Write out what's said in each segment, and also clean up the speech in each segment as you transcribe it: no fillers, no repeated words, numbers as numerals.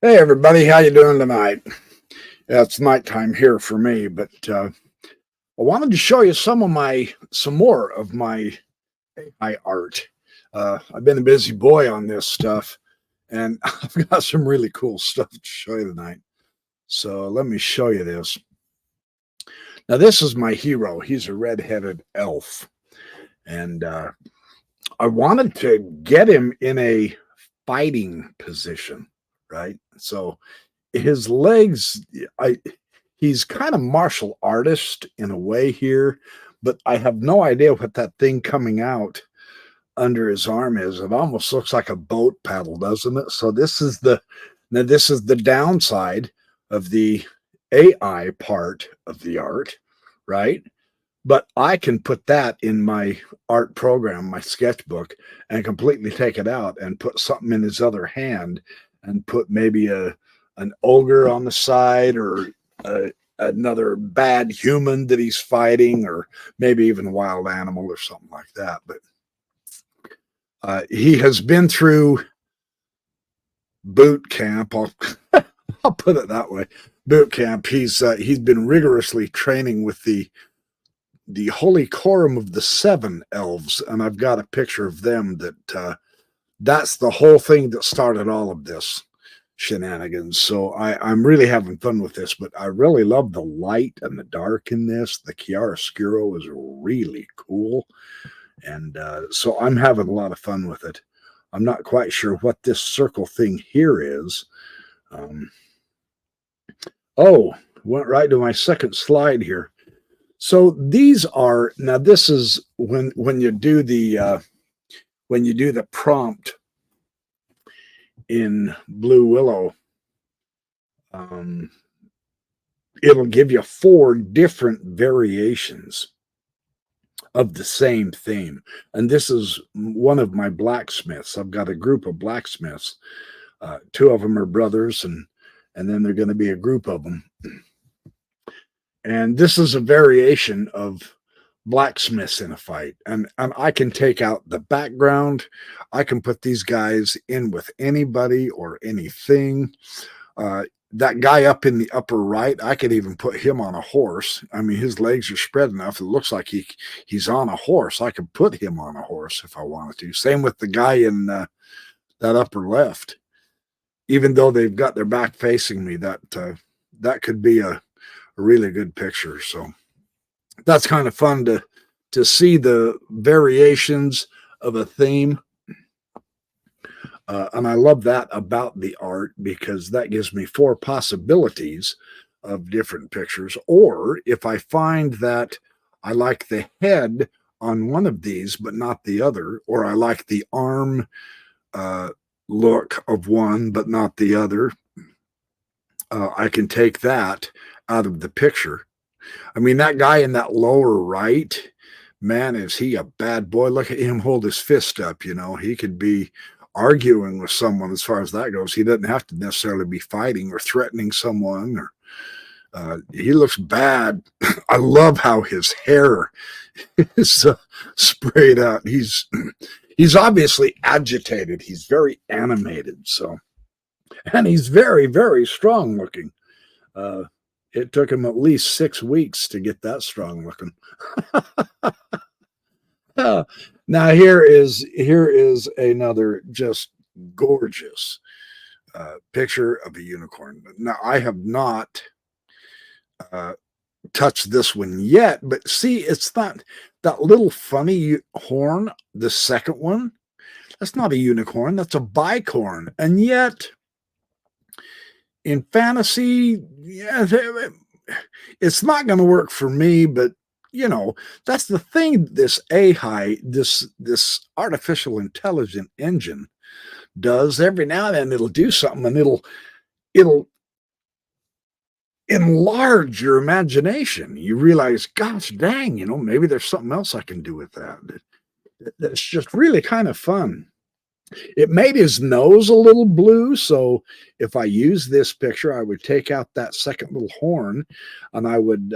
Hey everybody, how you doing tonight? Yeah, it's nighttime here for me, but I wanted to show you some more of my AI art. I've been a busy boy on this stuff, and I've got some really cool stuff to show you tonight. So let me show you this. Now this is my hero. He's a red-headed elf, and I wanted to get him in a fighting position, right? So his legs, I he's kind of martial artist in a way here, but I have no idea what that thing coming out under his arm is. It almost looks like a boat paddle, doesn't it? So this is the downside of the AI part of the art, right? But I can put that in my art program, my sketchbook, and completely take it out and put something in his other hand and put maybe a an ogre on the side or another bad human that he's fighting, or maybe even a wild animal or something like that. But he has been through boot camp. I'll put it that way. Boot camp. He's been rigorously training with the holy quorum of the seven elves, and I've got a picture of them. That's the whole thing that started all of this shenanigans. So I'm really having fun with this, but I really love the light and the dark in this. The chiaroscuro is really cool, and so I'm having a lot of fun with it. I'm not quite sure what this circle thing here is. Um, oh, went right to my second slide here. So these are now. This is when you do the prompt in Blue Willow. Um, it'll give you four different variations of the same theme, and this is one of my blacksmiths. I've got a group of blacksmiths. Two of them are brothers, and then they're going to be a group of them. And this is a variation of blacksmiths in a fight. And I can take out the background. I can put these guys in with anybody or anything. That guy up in the upper right, I could even put him on a horse. I mean, his legs are spread enough. It looks like he's on a horse. I could put him on a horse if I wanted to. Same with the guy in that upper left. Even though they've got their back facing me, that could be a really good picture. So that's kind of fun to see the variations of a theme. And I love that about the art because that gives me four possibilities of different pictures. Or if I find that I like the head on one of these, but not the other, or I like the arm look of one, but not the other, I can take that out of the picture. I mean, that guy in that lower right, man, is he a bad boy? Look at him hold his fist up. He could be arguing with someone as far as that goes. He doesn't have to necessarily be fighting or threatening someone. Or he looks bad. I love how his hair is sprayed out. He's obviously agitated. He's very animated. So, and he's very, very strong looking. Uh, it took him at least 6 weeks to get that strong looking. Now here is another just gorgeous picture of a unicorn. Now I have not uh, touched this one yet, but see, it's not that little funny horn. The second one, that's not a unicorn. That's a bicorn, and yet in fantasy, yeah, it's not going to work for me, but that's the thing. This AI, this artificial intelligent engine does every now and then. It'll do something, and it'll enlarge your imagination. You realize, gosh dang, maybe there's something else I can do with that. That's just really kind of fun. It made his nose a little blue. So if I use this picture, I would take out that second little horn and I would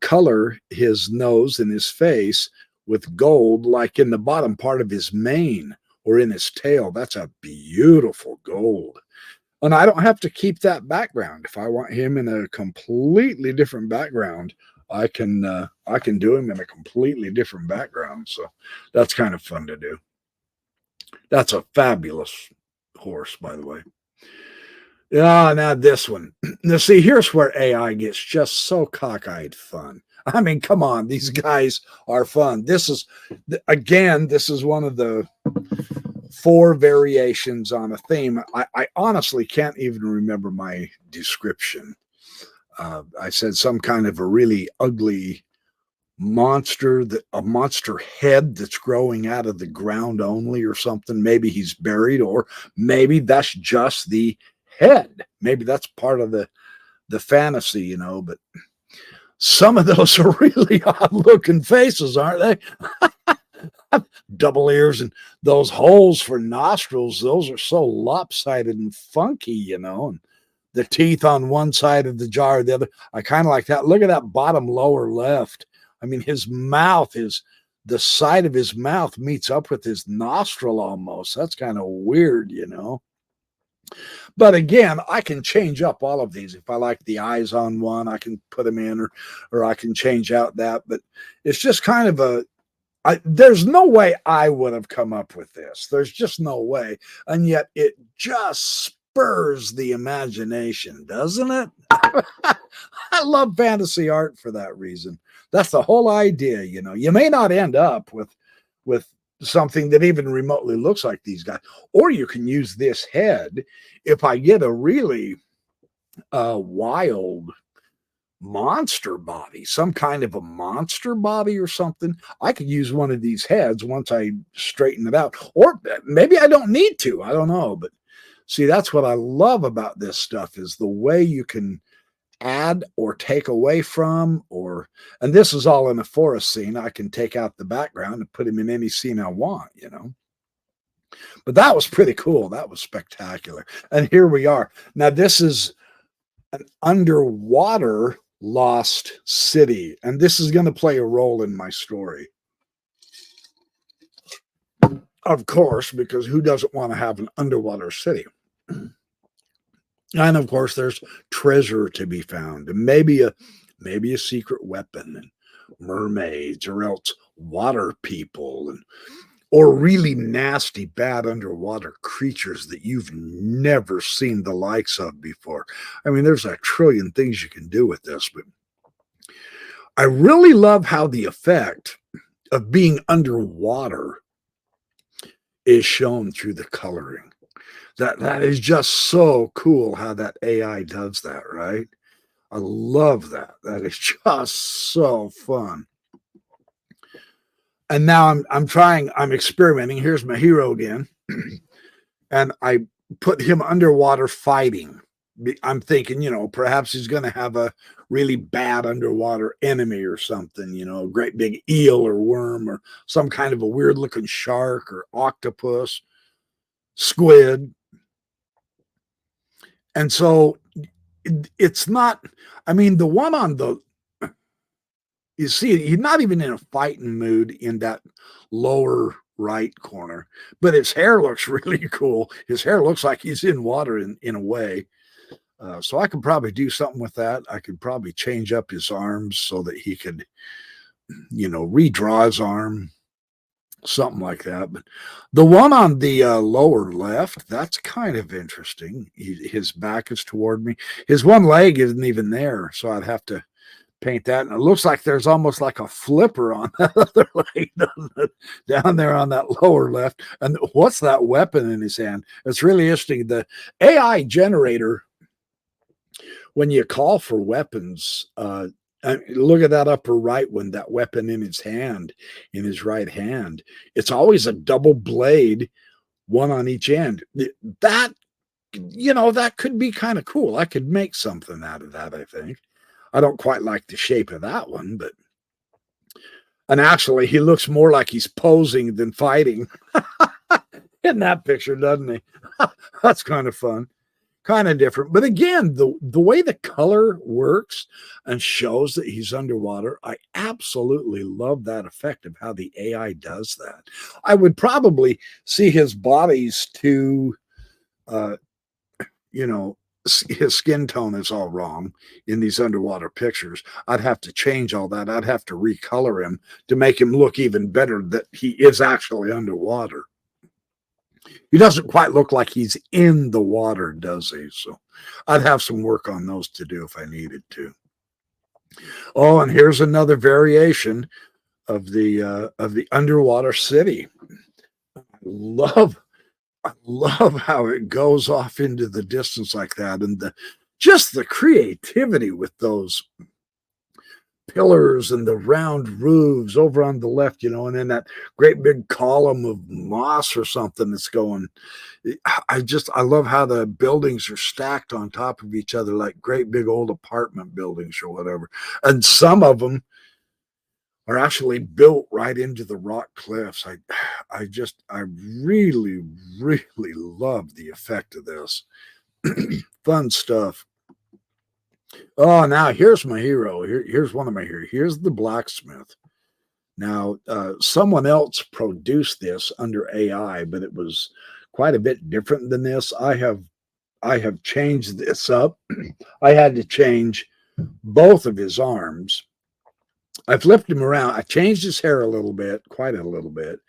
color his nose and his face with gold, like in the bottom part of his mane or in his tail. That's a beautiful gold. And I don't have to keep that background. If I want him in a completely different background, I can do him in a completely different background. So that's kind of fun to do. That's a fabulous horse, by the way. Yeah, now this one. Now, see, here's where AI gets just so cockeyed fun. I mean, come on, these guys are fun. This is, again, this is one of the four variations on a theme. I honestly can't even remember my description. I said some kind of a really ugly monster, that a monster head that's growing out of the ground only or something. Maybe he's buried, or maybe that's just the head. Maybe that's part of the fantasy, you know. But some of those are really odd looking faces, aren't they? Double ears and those holes for nostrils, those are so lopsided and funky, you know. And the teeth on one side of the jar, the other. I kind of like that. Look at that bottom lower left. I mean, his mouth is, the side of his mouth meets up with his nostril almost. That's kind of weird, you know. But again, I can change up all of these. If I like the eyes on one, I can put them in, or I can change out that. But it's just kind of a, there's no way I would have come up with this. There's just no way. And yet it just spurs the imagination, doesn't it? I love fantasy art for that reason. That's the whole idea, you know. You may not end up with something that even remotely looks like these guys, or you can use this head. If I get a really wild monster body, some kind of a monster body or something, I could use one of these heads once I straighten it out. Or maybe I don't need to. I don't know. But see, that's what I love about this stuff, is the way you can add or take away from, or, and this is all in a forest scene. I can take out the background and put him in any scene I want, you know. But that was pretty cool. That was spectacular. And here we are. Now, this is an underwater lost city, and this is going to play a role in my story. Of course, because who doesn't want to have an underwater city? And of course, there's treasure to be found, and maybe a secret weapon, and mermaids, or else water people, and or really nasty, bad underwater creatures that you've never seen the likes of before. I mean, there's a trillion things you can do with this, but I really love how the effect of being underwater is shown through the coloring. That is just so cool how that AI does that, right? I love that. That is just so fun. And now I'm experimenting. Here's my hero again. And I put him underwater fighting. I'm thinking, you know, perhaps he's going to have a really bad underwater enemy or something, you know, a great big eel or worm, or some kind of a weird looking shark or octopus, squid. And so it's not, I mean, the one on the, you see, he's not even in a fighting mood in that lower right corner, but his hair looks really cool. His hair looks like he's in water in a way. So I could probably do something with that. I could probably change up his arms so that he could, you know, redraw his arm, something like that. But the one on the lower left, that's kind of interesting. His back is toward me. His one leg isn't even there, so I'd have to paint that. And it looks like there's almost like a flipper on that other leg, doesn't it? Down there on that lower left. And what's that weapon in his hand? It's really interesting. The AI generator, when you call for weapons, look at that upper right one, that weapon in his hand, in his right hand. It's always a double blade, one on each end. That, you know, that could be kind of cool. I could make something out of that, I think. I don't quite like the shape of that one, but, and actually he looks more like he's posing than fighting in that picture, doesn't he? That's kind of fun, kind of different. But again, the way the color works and shows that he's underwater, I absolutely love that effect of how the AI does that. I would probably see his bodies to you know, his skin tone is all wrong in these underwater pictures. I'd have to change all that. I'd have to recolor him to make him look even better that he is actually underwater. He doesn't quite look like he's in the water, does he? So I'd have some work on those to do if I needed to. Oh, and here's another variation of the underwater city. Love I love how it goes off into the distance like that, and the just the creativity with those pillars and the round roofs over on the left, and then that great big column of moss or something that's going. I love how the buildings are stacked on top of each other like great big old apartment buildings or whatever. And some of them are actually built right into the rock cliffs. I really, really love the effect of this. Fun stuff. Oh, now here's my hero. Here's one of my heroes. Here's the blacksmith. Now, someone else produced this under AI, but it was quite a bit different than this. I have changed this up. I had to change both of his arms. I flipped him around. I changed his hair a little bit, quite a little bit,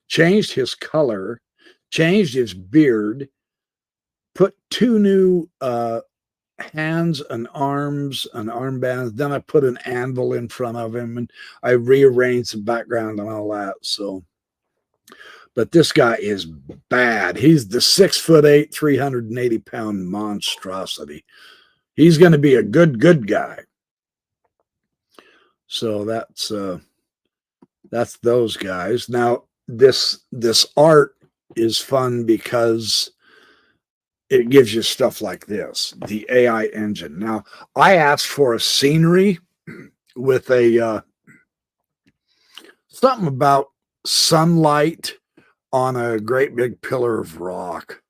changed his color, changed his beard, put two new hands and arms and armbands. Then I put an anvil in front of him and I rearranged the background and all that. So, but this guy is bad. He's the 6'8", 380-pound monstrosity. He's going to be a good guy. So that's those guys. Now this art is fun because it gives you stuff like this, the AI engine. Now I asked for a scenery with a something about sunlight on a great big pillar of rock.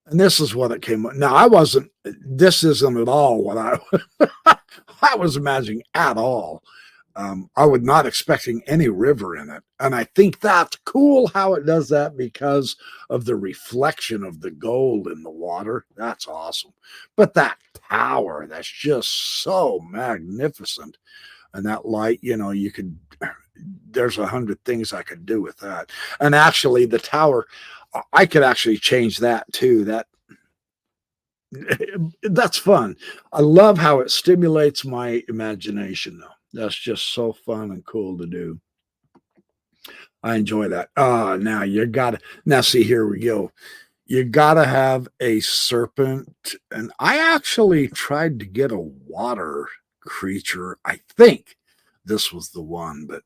And this is what it came up. Now this isn't at all what I was imagining at all. I was not expecting any river in it. And I think that's cool how it does that because of the reflection of the gold in the water. That's awesome. But that tower, that's just so magnificent. And that light, there's 100 things I could do with that. And actually, the tower, I could actually change that too. That's fun. I love how it stimulates my imagination, though. That's just so fun and cool to do. I enjoy that. Now see, here we go. You gotta have a serpent. And I actually tried to get a water creature. I think this was the one, but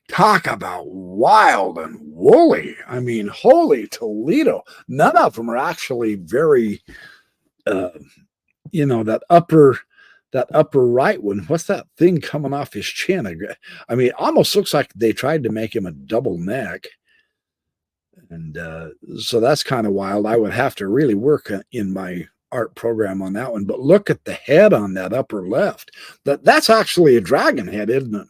talk about wild and woolly. I mean, holy Toledo. None of them are actually very, that upper right one. What's that thing coming off his chin? I mean, it almost looks like they tried to make him a double neck. And so that's kind of wild. I would have to really work in my art program on that one. But look at the head on that upper left. That's actually a dragon head, isn't it?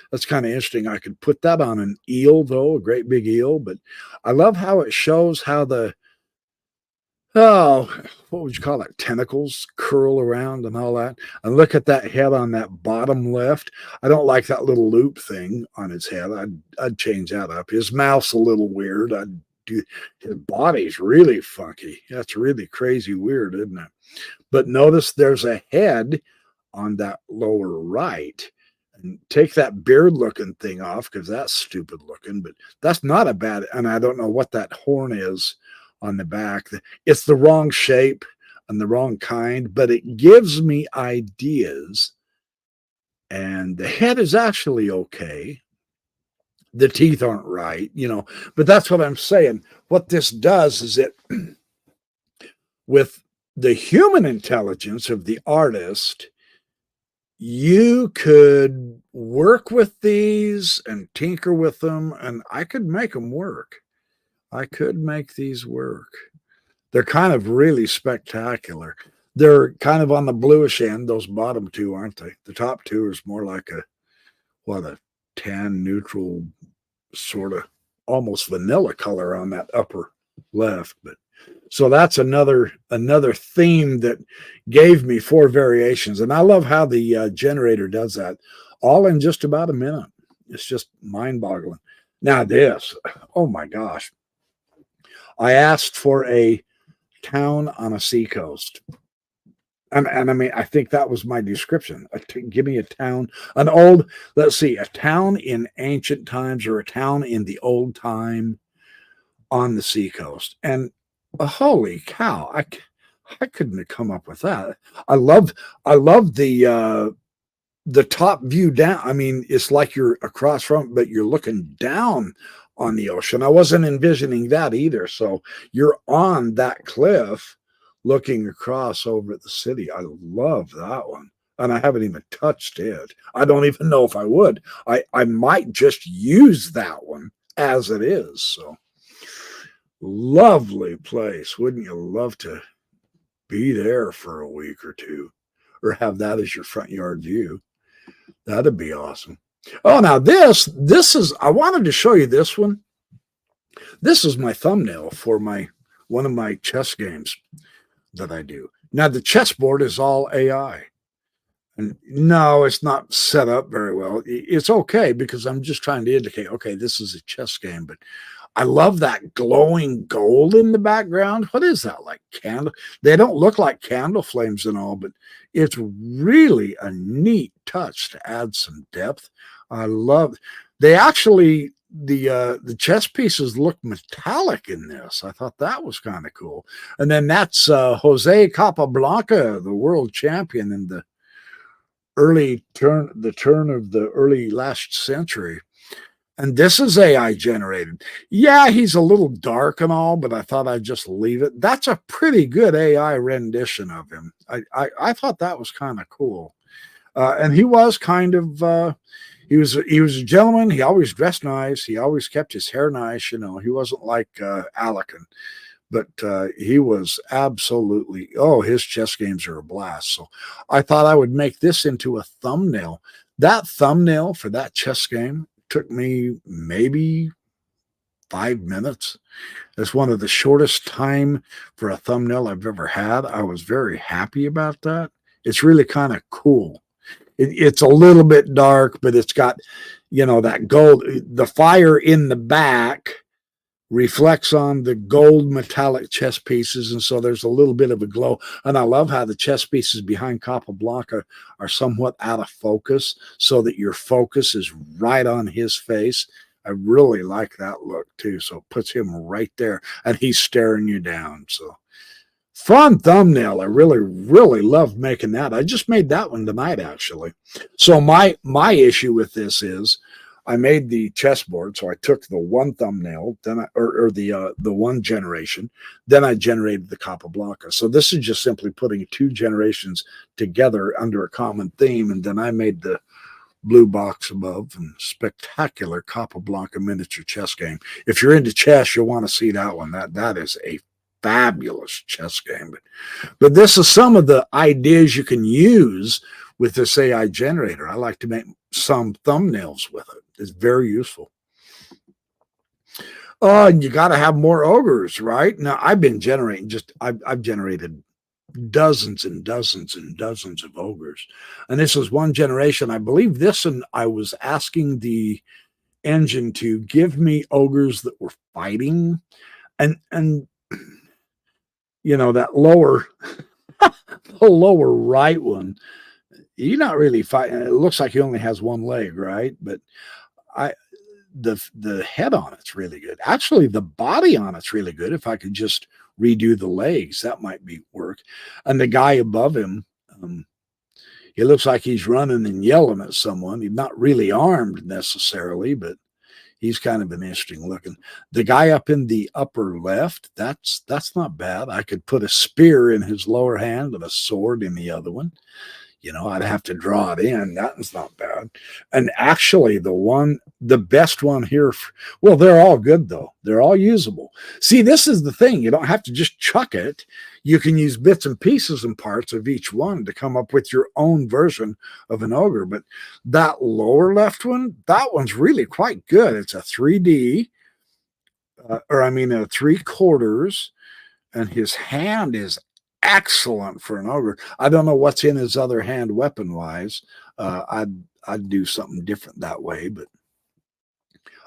That's kind of interesting. I could put that on an eel, though, a great big eel. But I love how it shows how what would you call that? Tentacles curl around and all that. And look at that head on that bottom left. I don't like that little loop thing on his head. I'd change that up. His mouth's a little weird. His body's really funky. That's really crazy weird, isn't it? But notice there's a head on that lower right. And take that beard looking thing off because that's stupid looking, but that's not a bad, and I don't know what that horn is on the back. It's the wrong shape and the wrong kind, but it gives me ideas. And the head is actually okay. The teeth aren't right, but that's what I'm saying. What this does is with the human intelligence of the artist, you could work with these and tinker with them, and I could make them work. I could make these work. They're kind of really spectacular. They're kind of on the bluish end, those bottom two, aren't they? The top two is more like a tan neutral sort of almost vanilla color on that upper left. But So that's another theme that gave me four variations, and I love how the generator does that, all in just about a minute. It's just mind-boggling. Now this, oh my gosh, I asked for a town on a seacoast. And I mean, I think that was my description. Give me a town, an old, let's see, a town in ancient times or a town in the old time on the seacoast. And holy cow, I couldn't have come up with that. I love I love the top view down. I mean, it's like you're across from, but you're looking down on the ocean. I wasn't envisioning that either. So you're on that cliff looking across over at the city. I love that one. And I haven't even touched it. I don't even know if I would. I might just use that one as it is. So lovely place. Wouldn't you love to be there for a week or two or have that as your front yard view? That'd be awesome. Oh, now this is I wanted to show you this one. This is my thumbnail for my one of my chess games that I do. Now the chessboard is all AI. And no, it's not set up very well. It's okay because I'm just trying to indicate, okay, this is a chess game, but I love that glowing gold in the background. What is that, like candle? They don't look like candle flames and all, but it's really a neat touch to add some depth. I love. They actually the chess pieces look metallic in this. I thought that was kind of cool. And then that's Jose Capablanca, the world champion in the turn of the early last century. And this is AI generated. Yeah, he's a little dark and all, but I thought I'd just leave it. That's a pretty good AI rendition of him. I thought that was kind of cool. And he was kind of he was a gentleman. He always dressed nice. He always kept his hair nice. You know, he wasn't like Alec, but he was absolutely, oh, his chess games are a blast. So I thought I would make this into a thumbnail. That thumbnail for that chess game took me maybe 5 minutes. It's one of the shortest time for a thumbnail I've ever had. I was very happy about that. It's really kind of cool. It's a little bit dark, but it's got, that gold, the fire in the back reflects on the gold metallic chess pieces, and so there's a little bit of a glow. And I love how the chess pieces behind Capablanca are somewhat out of focus, so that your focus is right on his face. I really like that look too. So it puts him right there, and he's staring you down. So fun thumbnail. I really, really love making that. I just made that one tonight, actually. So my issue with this is I made the chessboard, so I took the one thumbnail, then the one generation, then I generated the Capablanca. So this is just simply putting two generations together under a common theme, and then I made the blue box above and spectacular Capablanca miniature chess game. If you're into chess, you'll want to see that one. That is a fabulous chess game. But this is some of the ideas you can use with this AI generator. I like to make some thumbnails with it. It's very useful. And you got to have more ogres, right? Now, I've been generating I've generated dozens and dozens and dozens of ogres. And this is one generation. I believe this, and I was asking the engine to give me ogres that were fighting. And that lower, the lower right one, you're not really fighting. It looks like he only has one leg, right? But the head on it's really good. Actually, the body on it's really good. If I could just redo the legs, that might be work. And the guy above him, he looks like he's running and yelling at someone. He's not really armed necessarily, but he's kind of an interesting looking. The guy up in the upper left, that's not bad. I could put a spear in his lower hand and a sword in the other one. I'd have to draw it in. That was not bad. And actually, the best one here, well, they're all good, though. They're all usable. See, this is the thing. You don't have to just chuck it. You can use bits and pieces and parts of each one to come up with your own version of an ogre. But that lower left one, that one's really quite good. It's a 3D, a 3/4. and his hand is excellent for an ogre. I don't know what's in his other hand weapon wise. I'd do something different that way, but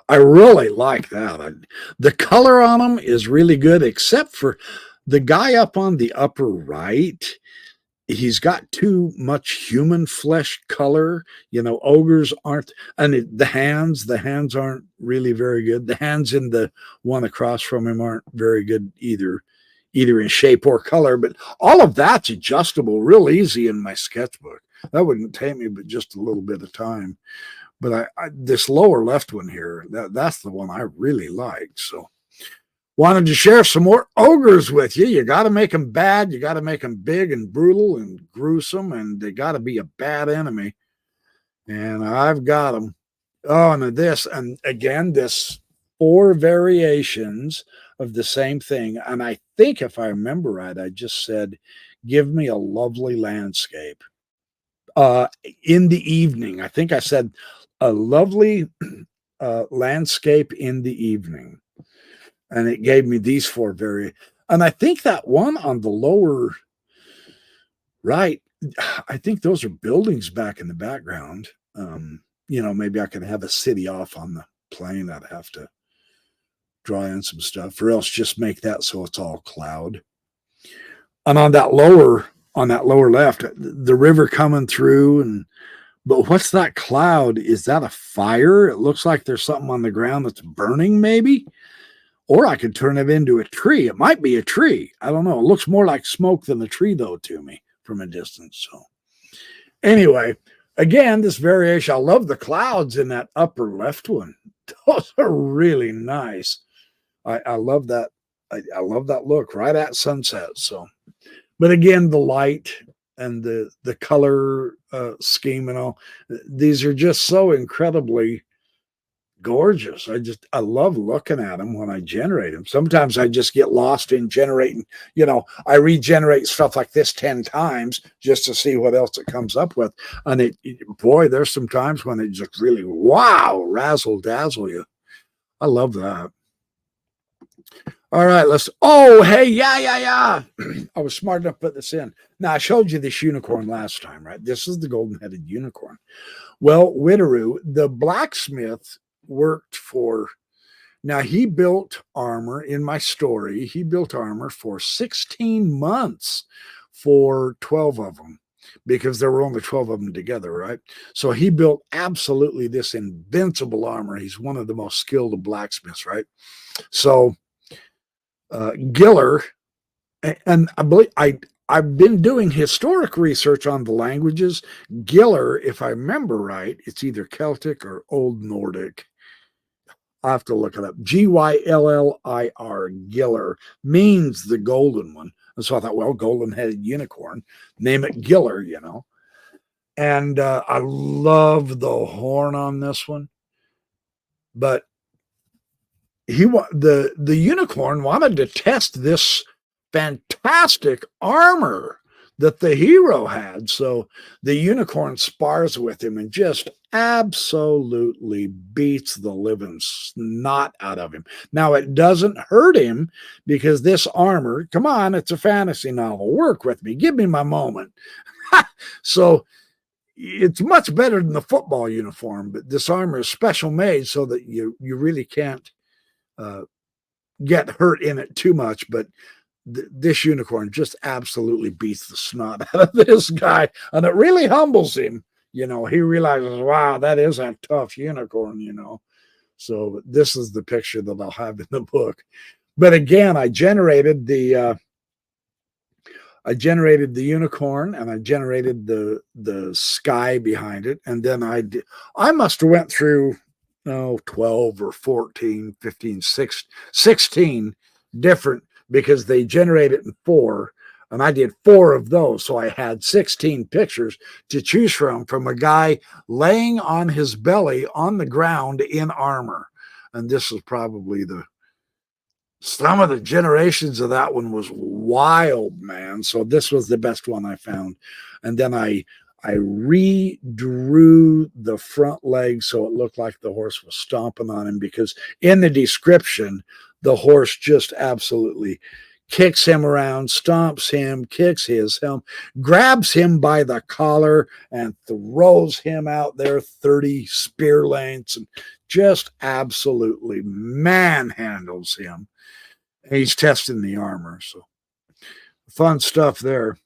I really like that. The color on him is really good, except for the guy up on the upper right. He's got too much human flesh color. Ogres aren't, and the hands aren't really very good. The hands in the one across from him aren't very good either in shape or color, but all of that's adjustable real easy in my sketchbook. That wouldn't take me but just a little bit of time. But this lower left one here, that's the one I really liked. So wanted to share some more ogres with you. You got to make them bad. You got to make them big and brutal and gruesome, and they got to be a bad enemy. And I've got them. Oh, and again, this 4 variations of the same thing. And I think if I remember right, I just said, give me a lovely landscape. In the evening, I think I said a lovely landscape in the evening. And it gave me these 4 and I think that one on the lower right, I think those are buildings back in the background. Maybe I could have a city off on the plane. I'd have to draw in some stuff, or else just make that so it's all cloud. And on that lower left, the river coming through, but what's that cloud? Is that a fire? It looks like there's something on the ground that's burning, maybe. Or I could turn it into a tree. It might be a tree. I don't know. It looks more like smoke than a tree, though, to me from a distance. So anyway, again, this variation, I love the clouds in that upper left one. Those are really nice. I love that. I love that look right at sunset. So, but again, the light and the color scheme and all, these are just so incredibly gorgeous. I love looking at them when I generate them. Sometimes I just get lost in generating, I regenerate stuff like this 10 times just to see what else it comes up with. And boy, there's some times when it just really, wow, razzle dazzle you. I love that. All right, hey, yeah. I was smart enough to put this in. Now, I showed you this unicorn last time, right? This is the golden-headed unicorn. Well, Witteroo, the blacksmith, worked for, now he built armor in my story. He built armor for 16 months for 12 of them because there were only 12 of them together, right? So he built absolutely this invincible armor. He's one of the most skilled of blacksmiths, right? So Giller, and I believe I've been doing historic research on the languages. Giller, if I remember right, it's either Celtic or Old Nordic. I have to look it up. Gyllir, Giller, means the golden one. And so I thought, well, golden-headed unicorn, name it Giller, And I love the horn on this one. But the unicorn wanted to test this fantastic armor that the hero had. So the unicorn spars with him and just absolutely beats the living snot out of him. Now, it doesn't hurt him because this armor, come on, it's a fantasy novel. Work with me. Give me my moment. So it's much better than the football uniform, but this armor is special made so that you really can't get hurt in it too much. But this unicorn just absolutely beats the snot out of this guy, and it really humbles him. He realizes, wow, that is a tough unicorn, So this is the picture that I'll have in the book. But again, I generated the unicorn, and I generated the sky behind it, and then I must have went through 12 or 14, 15, 16 different, because they generate it in 4, and I did 4 of those. So I had 16 pictures to choose from a guy laying on his belly on the ground in armor. And this is probably some of the generations of that one was wild, man. So this was the best one I found. And then I redrew the front leg so it looked like the horse was stomping on him, because in the description, the horse just absolutely kicks him around, stomps him, kicks his helm, grabs him by the collar and throws him out there 30 spear lengths and just absolutely manhandles him. He's testing the armor. So fun stuff there.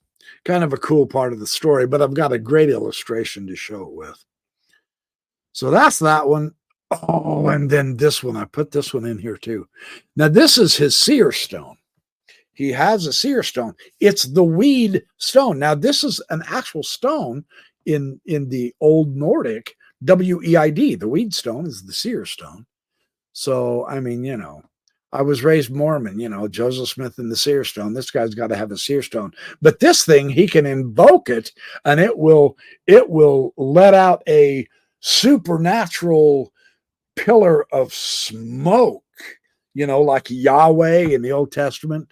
Kind of a cool part of the story, but I've got a great illustration to show it with. So that's that one. Oh, and then this one, I put this one in here too. Now, this is his seer stone. He has a seer stone. It's the weed stone. Now, this is an actual stone in the Old Nordic, W-E-I-D. The weed stone is the seer stone. So, I mean, you know, I was raised Mormon, you know, Joseph Smith and the seer stone. This guy's got to have a seer stone. But this thing, he can invoke it, and it will let out a supernatural pillar of smoke, you know, like Yahweh in the Old Testament,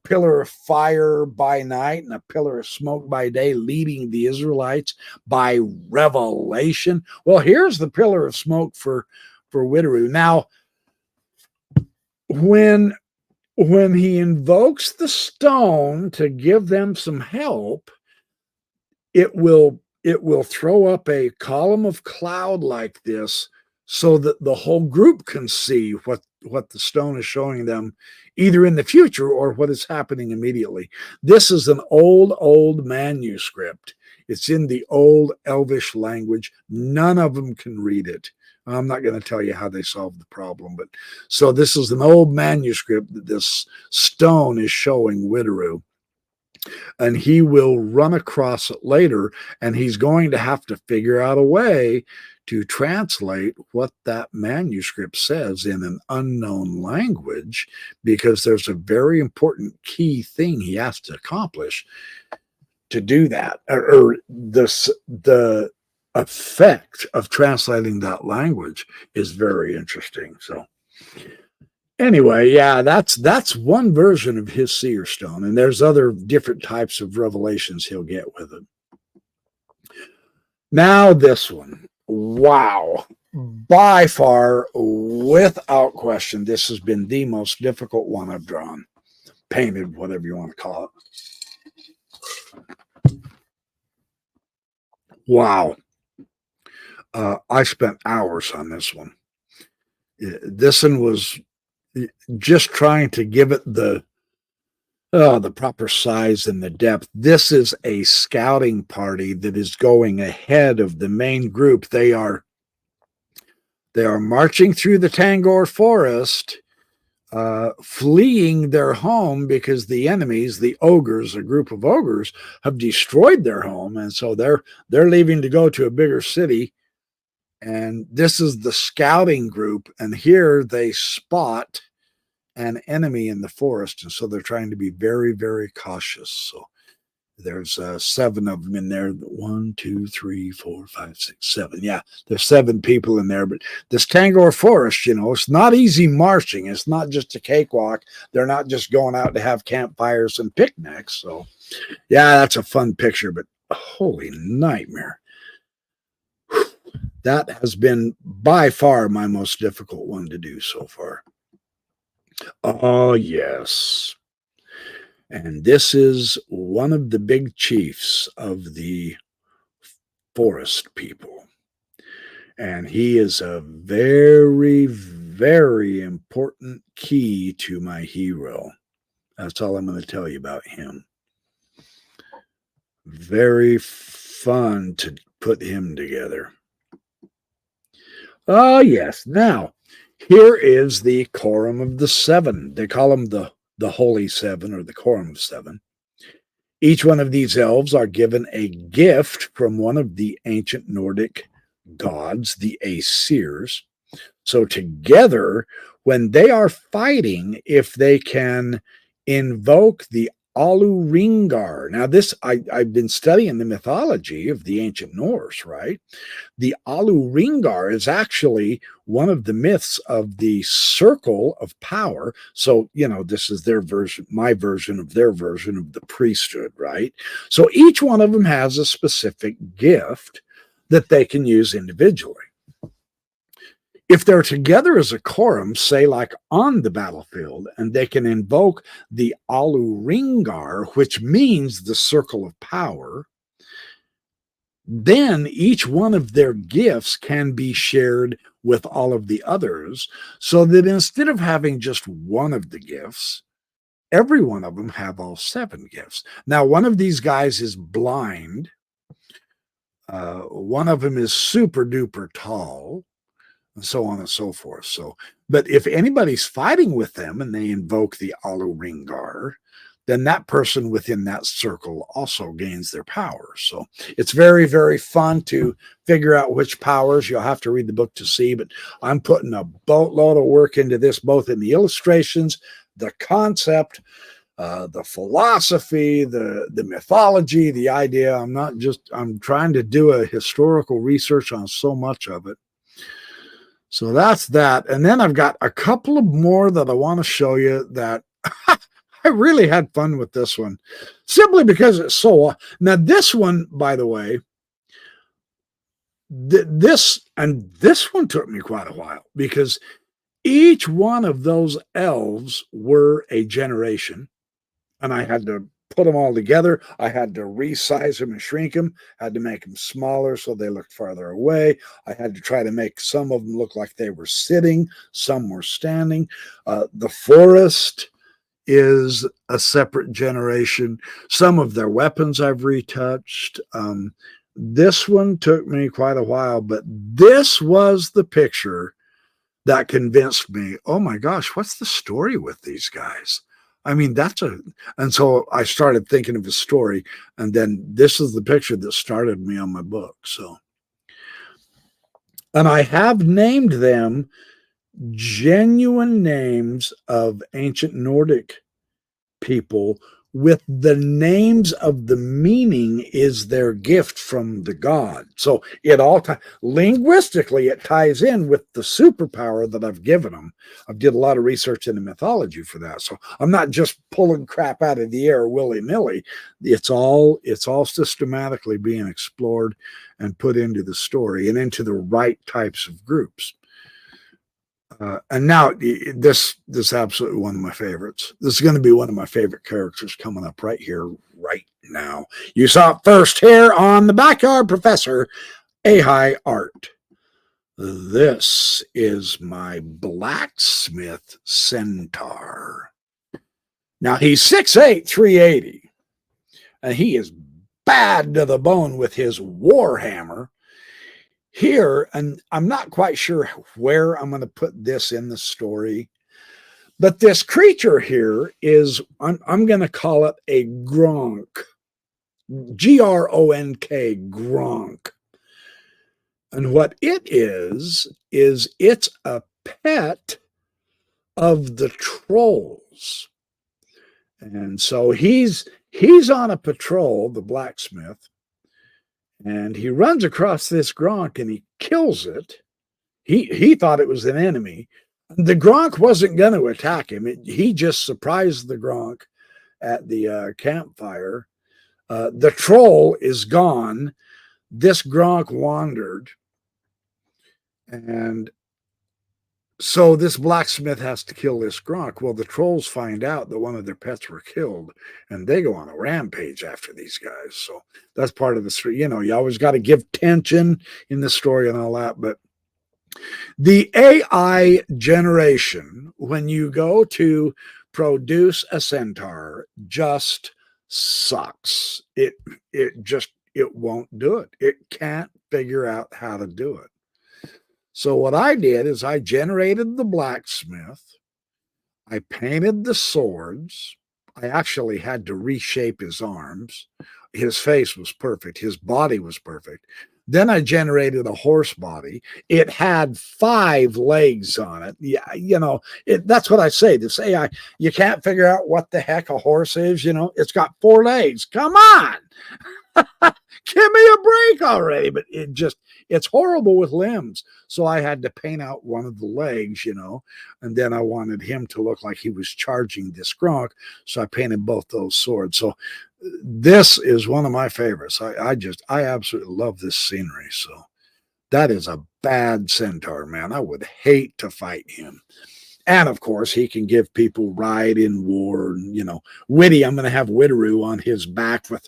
pillar of fire by night and a pillar of smoke by day, leading the Israelites by revelation. Well, here's the pillar of smoke for Widoru. Now, when he invokes the stone to give them some help, it will throw up a column of cloud like this, so that the whole group can see what the stone is showing them, either in the future or what is happening immediately. This is an old manuscript. It's in the old Elvish language. None of them can read it. I'm not going to tell you how they solved the problem, but so this is an old manuscript that this stone is showing Widoru. And he will run across it later, and he's going to have to figure out a way to translate what that manuscript says in an unknown language, because there's a very important key thing he has to accomplish to do that, or the effect of translating that language is very interesting. So anyway, yeah, that's one version of his seer stone, and there's other different types of revelations he'll get with it. Now this one, wow, by far, without question, this has been the most difficult one I've drawn, painted, whatever you want to call it. Wow. I spent hours on this one. This one was just trying to give it the proper size and the depth. This is a scouting party that is going ahead of the main group. They are marching through the Tangor forest, fleeing their home because the enemies, the ogres, a group of ogres, have destroyed their home, and so they're leaving to go to a bigger city. And this is the scouting group, and here they spot an enemy in the forest, and so they're trying to be very, very cautious. So there's 7 of them in there. 1, 2, 3, 4, 5, 6, 7. Yeah, there's 7 people in there. But this Tangor forest, you know, it's not easy marching. It's not just a cakewalk. They're not just going out to have campfires and picnics. So yeah, that's a fun picture, but holy nightmare. That has been by far my most difficult one to do so far. Oh, yes. And this is one of the big chiefs of the forest people. And he is a very, very important key to my hero. That's all I'm going to tell you about him. Very fun to put him together. Oh, yes. Now, here is the Quorum of the Seven. They call them the Holy Seven, or the Quorum of Seven. Each one of these elves are given a gift from one of the ancient Nordic gods, the Aesirs. So together, when they are fighting, if they can invoke the Alluringar. Now this, I've been studying the mythology of the ancient Norse, right? The Alluringar is actually one of the myths of the circle of power. So, you know, this is their version, my version of their version of the priesthood, right? So each one of them has a specific gift that they can use individually. If they're together as a quorum, say like on the battlefield, and they can invoke the Alu Ringar, which means the circle of power, then each one of their gifts can be shared with all of the others, so that instead of having just one of the gifts, every one of them have all 7 gifts. Now, one of these guys is blind. One of them is super duper tall, and so on and so forth. So, but if anybody's fighting with them and they invoke the Alu Ringar, then that person within that circle also gains their powers. So it's very, very fun to figure out which powers. You'll have to read the book to see, but I'm putting a boatload of work into this, both in the illustrations, the concept, the philosophy, the mythology, the idea. I'm trying to do a historical research on so much of it. So that's that. And then I've got a couple of more that I want to show you that I really had fun with this one, simply because it's so. Now, this one, by the way, this one took me quite a while, because each one of those elves were a generation, and I had to put them all together. I had to resize them and shrink them, had to make them smaller so they looked farther away. I had to try to make some of them look like they were sitting, some were standing. The forest is a separate generation. Some of their weapons I've retouched. This one took me quite a while, but this was the picture that convinced me, oh my gosh, what's the story with these guys? I mean, and so I started thinking of a story, and then this is the picture that started me on my book. So, and I have named them genuine names of ancient Nordic people, with the names of the meaning is their gift from the god. So it all linguistically, it ties in with the superpower that I've given them. I did a lot of research into mythology for that. So I'm not just pulling crap out of the air willy-nilly. It's all systematically being explored and put into the story and into the right types of groups. And now this is absolutely one of my favorites. This is going to be one of my favorite characters coming up right here, right now. You saw it first here on the Backyard Professor AIHI Art. This is my blacksmith centaur. Now he's 6'8", 380, and he is bad to the bone with his war hammer. Here, and I'm not quite sure where I'm going to put this in the story, but this creature here is, I'm going to call it a Gronk, Gronk, Gronk. And what it is it's a pet of the trolls. And so he's on a patrol, the blacksmith, and he runs across this Gronk and he kills it. He thought it was an enemy. The Gronk wasn't going to attack him. He just surprised the Gronk at the campfire. The troll is gone. This Gronk wandered. And so this blacksmith has to kill this Gronk. Well, the trolls find out that one of their pets were killed, and they go on a rampage after these guys. So that's part of the story. You know, you always got to give tension in the story and all that. But the AI generation, when you go to produce a centaur, just sucks. It won't do it. It can't figure out how to do it. So what I did is I generated the blacksmith. I painted the swords. I actually had to reshape his arms. His face was perfect. His body was perfect. Then I generated a horse body. It had 5 legs on it. Yeah, you know, that's what I say. This AI, you can't figure out what the heck a horse is. You know, it's got 4 legs. Come on. Give me a break already. But it's horrible with limbs. So I had to paint out one of the legs, you know, and then I wanted him to look like he was charging this Gronk. So I painted both those swords. So this is one of my favorites. I absolutely love this scenery. So That is a bad centaur, man. I would hate to fight him. And of course, he can give people ride in war. And, Witty, I'm going to have Witteroo on his back with,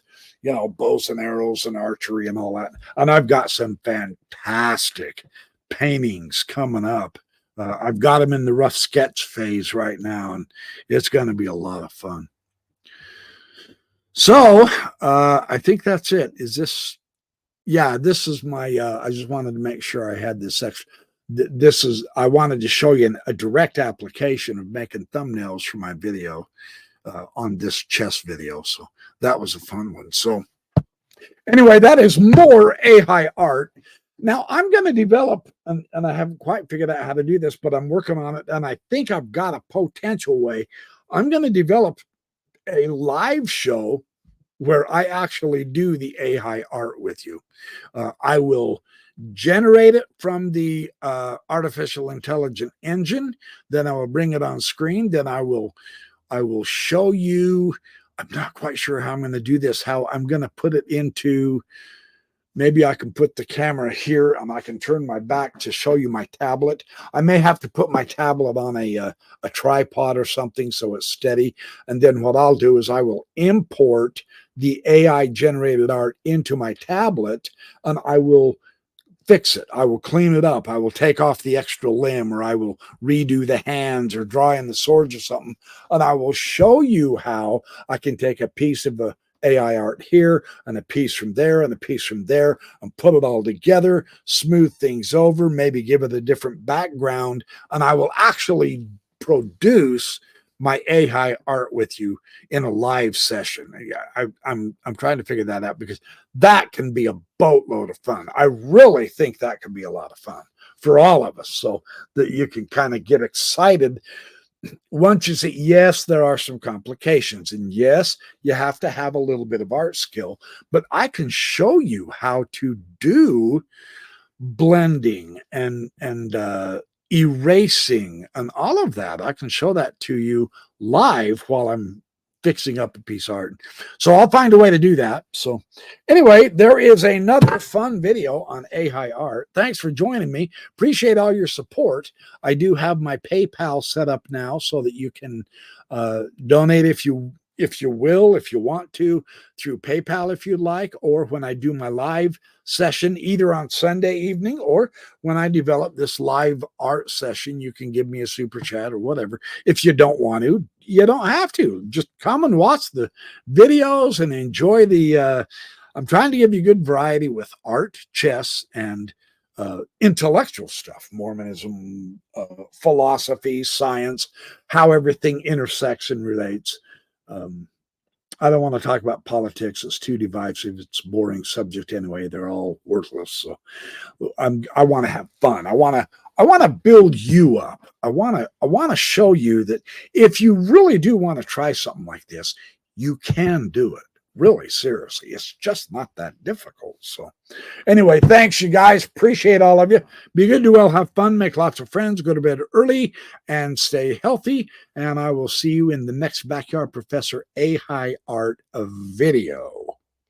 bows and arrows and archery and all that. And I've got some fantastic paintings coming up. I've got them in the rough sketch phase right now, and it's going to be a lot of fun. So I think that's it. Is this? Yeah, this is my. I just wanted to make sure I had this extra. This is. I wanted to show you a direct application of making thumbnails for my video on this chess video. So that was a fun one. So anyway, that is more AIHI art. Now I'm going to develop, and I haven't quite figured out how to do this, but I'm working on it, and I think I've got a potential way. I'm going to develop a live show where I actually do the AIHI art with you. I will generate it from the artificial intelligence engine. Then I will bring it on screen. Then I will show you. I'm not quite sure how I'm going to do this, how I'm going to put it into, maybe I can put the camera here and I can turn my back to show you my tablet. I may have to put my tablet on a tripod or something so it's steady. And then what I'll do is I will import the AI generated art into my tablet, and I will fix it. I will clean it up. I will take off the extra limb, or I will redo the hands or draw in the swords or something. And I will show you how I can take a piece of the AI art here and a piece from there and a piece from there and put it all together, smooth things over, maybe give it a different background. And I will actually produce my AIHI art with you in a live session. I'm trying to figure that out, because that can be a boatload of fun. I really think that can be a lot of fun for all of us, so that you can kind of get excited once you see, yes, there are some complications, and yes, you have to have a little bit of art skill, but I can show you how to do blending and erasing and all of that. I can show that to you live while I'm fixing up a piece of art. So I'll find a way to do that. So anyway, there is another fun video on AIHI art. Thanks for joining me. Appreciate all your support. I do have my PayPal set up now so that you can donate if you will, if you want to, through PayPal if you'd like, or when I do my live session, either on Sunday evening or when I develop this live art session, you can give me a super chat or whatever. If you don't want to, you don't have to. Just come and watch the videos and enjoy the, I'm trying to give you good variety with art, chess, and intellectual stuff, Mormonism, philosophy, science, how everything intersects and relates. I don't want to talk about politics. It's too divisive. It's a boring subject anyway. They're all worthless. So I want to have fun. I want to build you up. I want to show you that if you really do want to try something like this, you can do it. Really, seriously. It's just not that difficult. So anyway, thanks, you guys. Appreciate all of you. Be good, do well, have fun, make lots of friends, go to bed early, and stay healthy. And I will see you in the next Backyard Professor AIHI art video.